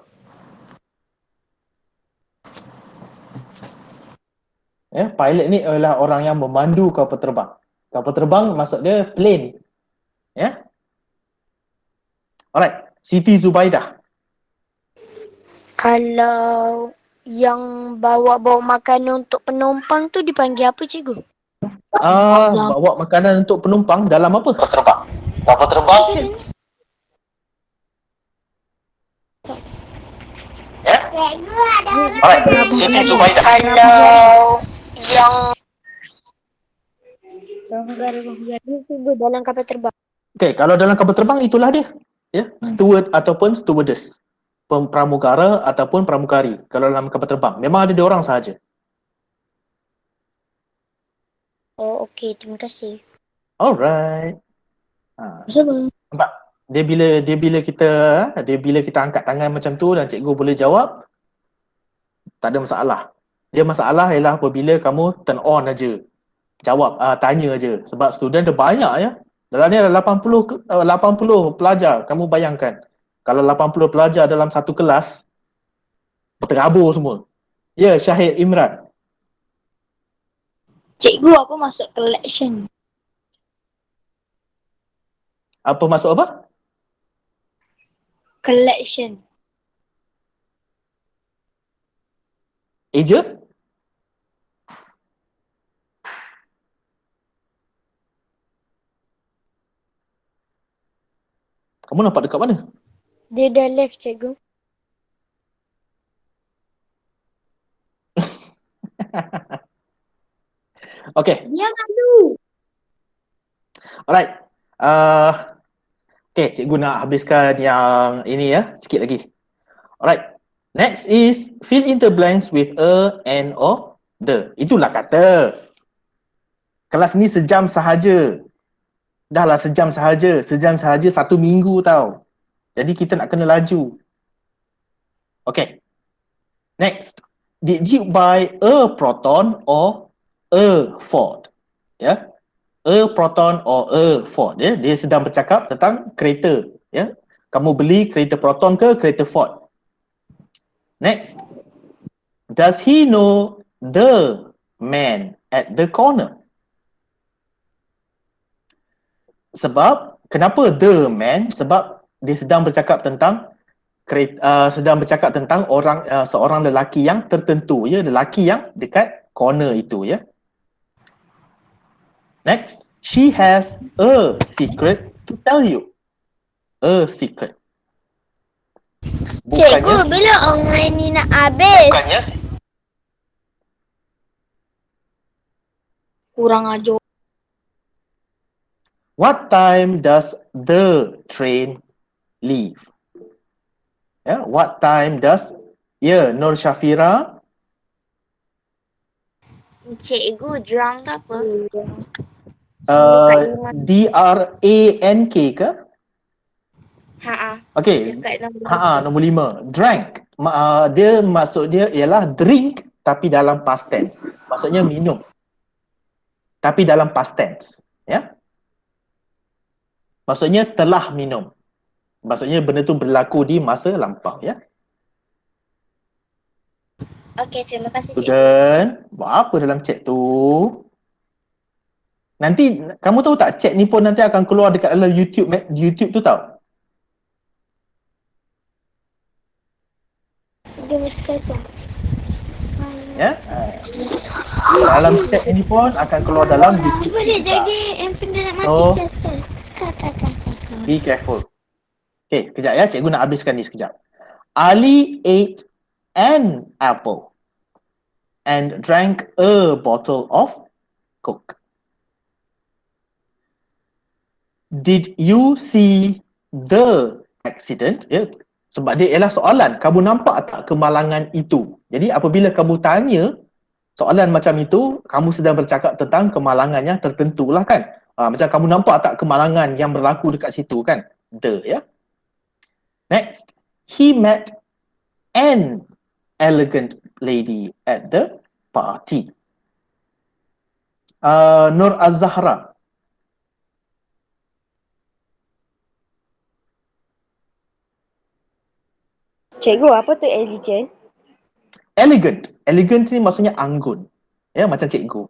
Pilot ni adalah orang yang memandu kapal terbang. Kapal terbang maksud dia plane. Ya. Alright, Siti Zubaidah. Kalau yang bawa makanan untuk penumpang tu dipanggil apa, cikgu? Bawa makanan untuk penumpang dalam apa? Kapal terbang. Kapal terbang. Ya. Alright, Siti Zubaidah. Kalau yang longgar dalam kapal terbang. Okey, kalau dalam kapal terbang itulah dia. Ya, steward ataupun stewardess. pramugara ataupun pramugari kalau dalam kapal terbang. Memang ada dia orang sahaja. Oh, okey. Terima kasih. Alright. Sama. Nampak? Dia bila kita angkat tangan macam tu dan cikgu boleh jawab, tak ada masalah. Dia masalah ialah apabila kamu turn on aja. Jawab, tanya aja. Sebab student ada banyak ya. Dalam ni ada 80 pelajar. Kamu bayangkan. Kalau 80 pelajar dalam satu kelas, terabur semua. Ya, Syahid Imran. Cikgu apa masuk collection? Apa masuk apa? Collection. Agent? Kamu nampak dekat mana? Dia dah left, cikgu. Okay. Dia malu. Alright. Okay, cikgu nak habiskan yang ini ya, sikit lagi. Alright. Next is fill in the blanks with a, and, or, the. Itulah kata. Kelas ni sejam sahaja. Dahlah sejam sahaja. Sejam sahaja 1 minggu tau. Jadi kita nak kena laju. Okay. Next. Did you buy a proton or a Ford? Ya. A proton or a Ford. Ya. Dia sedang bercakap tentang kereta. Ya. Kamu beli kereta proton ke kereta Ford? Next. Does he know the man at the corner? Sebab, kenapa the man? Sebab dia sedang bercakap tentang orang seorang lelaki yang tertentu ya, lelaki yang dekat corner itu ya. Next, she has a secret to tell you. A secret. Cikgu, bila online ni nak habis? Bukannya Kurang ajar. what time does the train leave? Ya, what time does Nur Syafira? Cikgu, drunk tu apa? DRANK ke? Ha. Okey. Dekat nombor. Nombor 5. Drank. Dia maksud dia ialah drink tapi dalam past tense. Maksudnya minum. Tapi dalam past tense, ya. Maksudnya telah minum. Maksudnya benda tu berlaku di masa lampau, ya. Okey, terima kasih, cikgu. Student, buat apa dalam chat tu? Nanti kamu tahu tak, chat ni pun nanti akan keluar dekat dalam YouTube tu tau. Ya. Dalam chat ini pun akan keluar dalam YouTube. So, be careful. Okay, kejap ya, cikgu nak habiskan ni sekejap. Ali ate an apple and drank a bottle of Coke. Did you see the accident? Ya, sebab dia ialah soalan. Kamu nampak tak kemalangan itu? Jadi apabila kamu tanya soalan macam itu, kamu sedang bercakap tentang kemalangan yang tertentu lah kan. Macam kamu nampak tak kemalangan yang berlaku dekat situ kan? The, ya. Next, he met an elegant lady at the party. Nur Az-Zahra. Cikgu, apa tu elegant? Elegant. Elegant ni maksudnya anggun. Ya, macam cikgu.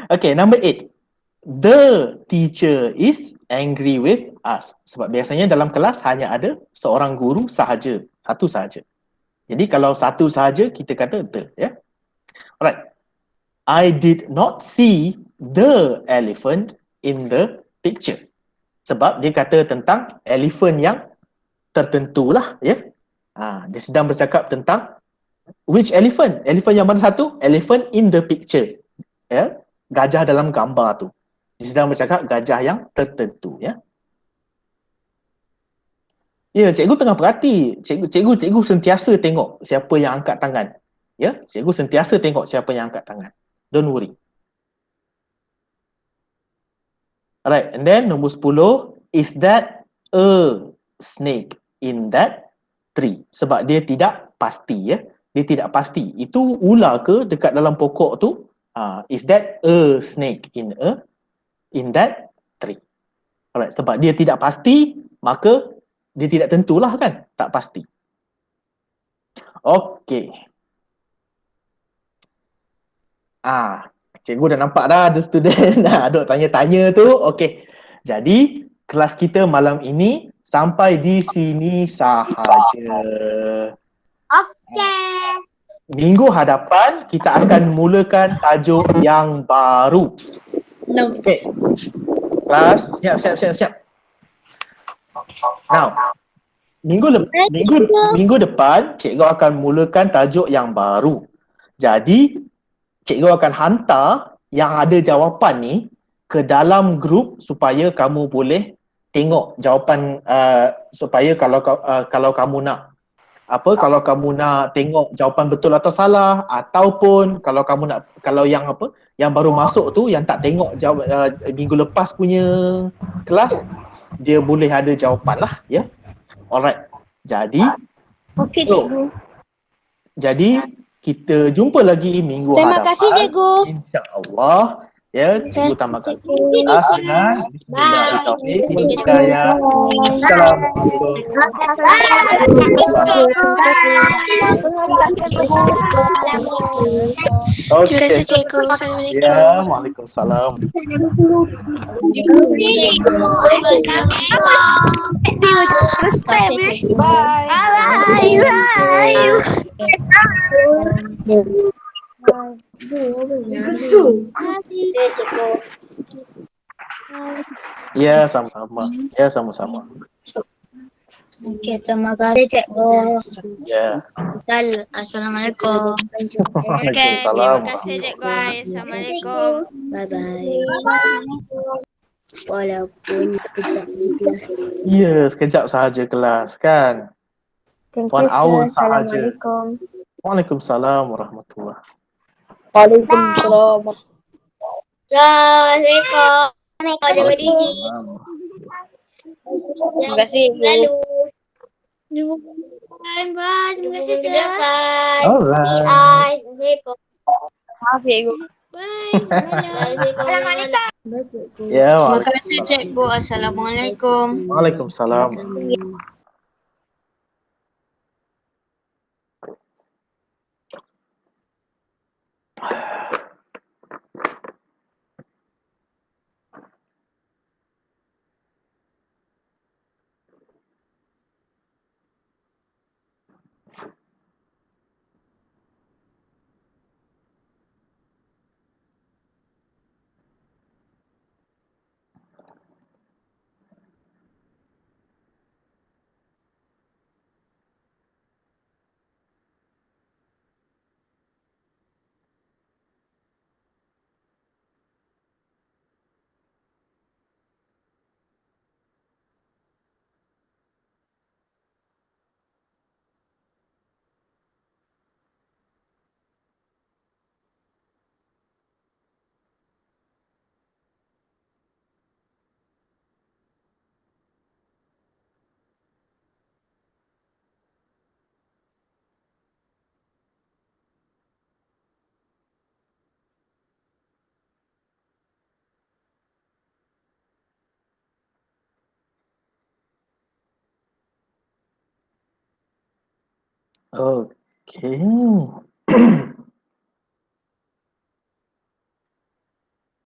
Okay, number 8. The teacher is angry with us. Sebab biasanya dalam kelas hanya ada seorang guru sahaja. Satu sahaja. Jadi kalau satu sahaja, kita kata the. Ya? Alright. I did not see the elephant in the picture. Sebab dia kata tentang elephant yang tertentu lah. Ya? Dia sedang bercakap tentang which elephant? Elephant yang mana satu? Elephant in the picture. Ya? Gajah dalam gambar tu. Dia sedang bercakap gajah yang tertentu, ya. Ya, cikgu tengah perhati. Cikgu sentiasa tengok siapa yang angkat tangan. Ya, cikgu sentiasa tengok siapa yang angkat tangan. Don't worry. Alright, and then nombor 10, is that a snake in that tree? Sebab dia tidak pasti, ya. Dia tidak pasti. Itu ular ke dekat dalam pokok tu? Is that a snake in that tree? Alright, sebab dia tidak pasti, maka dia tidak tentulah kan? Tak pasti. Okey. Cikgu dah nampak dah ada student duk tanya-tanya tu. Okey. Jadi, kelas kita malam ini sampai di sini sahaja. Okey. Minggu hadapan kita akan mulakan tajuk yang baru. Okey. Kelas, siap. Now, minggu depan cikgu akan mulakan tajuk yang baru. Jadi, cikgu akan hantar yang ada jawapan ni ke dalam grup supaya kamu boleh tengok jawapan, supaya kalau kamu nak kalau kamu nak tengok jawapan betul atau salah, ataupun kalau yang baru masuk tu yang tak tengok minggu lepas punya kelas, dia boleh ada jawapan lah, ya. Alright. Jadi Okey, cikgu. Jadi kita jumpa lagi minggu hadapan. Terima kasih, cikgu. InsyaAllah. Ya, cikgu tamatkan kelas dengan bismillahirrahmanirrahim. Assalamualaikum. Terima kasih cikgu. Assalamualaikum. Ya, waalaikumsalam. Ya, sama-sama. Ya, sama-sama. Okey, terima kasih cikgu. Ya. Assalamualaikum. Waalaikumsalam. cikgu. Assalamualaikum. Bye-bye. Walaupun sekejap je kelas. Ya, sekejap sahaja kelas kan. Thank 1 hour sahaja. Assalamualaikum. Waalaikumsalam warahmatullahi. Waalaikumsalam. Assalamualaikum. Jaga diri. Terima kasih. Selalu. Bye. Terima kasih Bye. Alright. Assalamualaikum. Maaf, cikgu. Bye. Assalamualaikum. Ya, Terima kasih cikgu. Assalamualaikum. waalaikumsalam. Okay.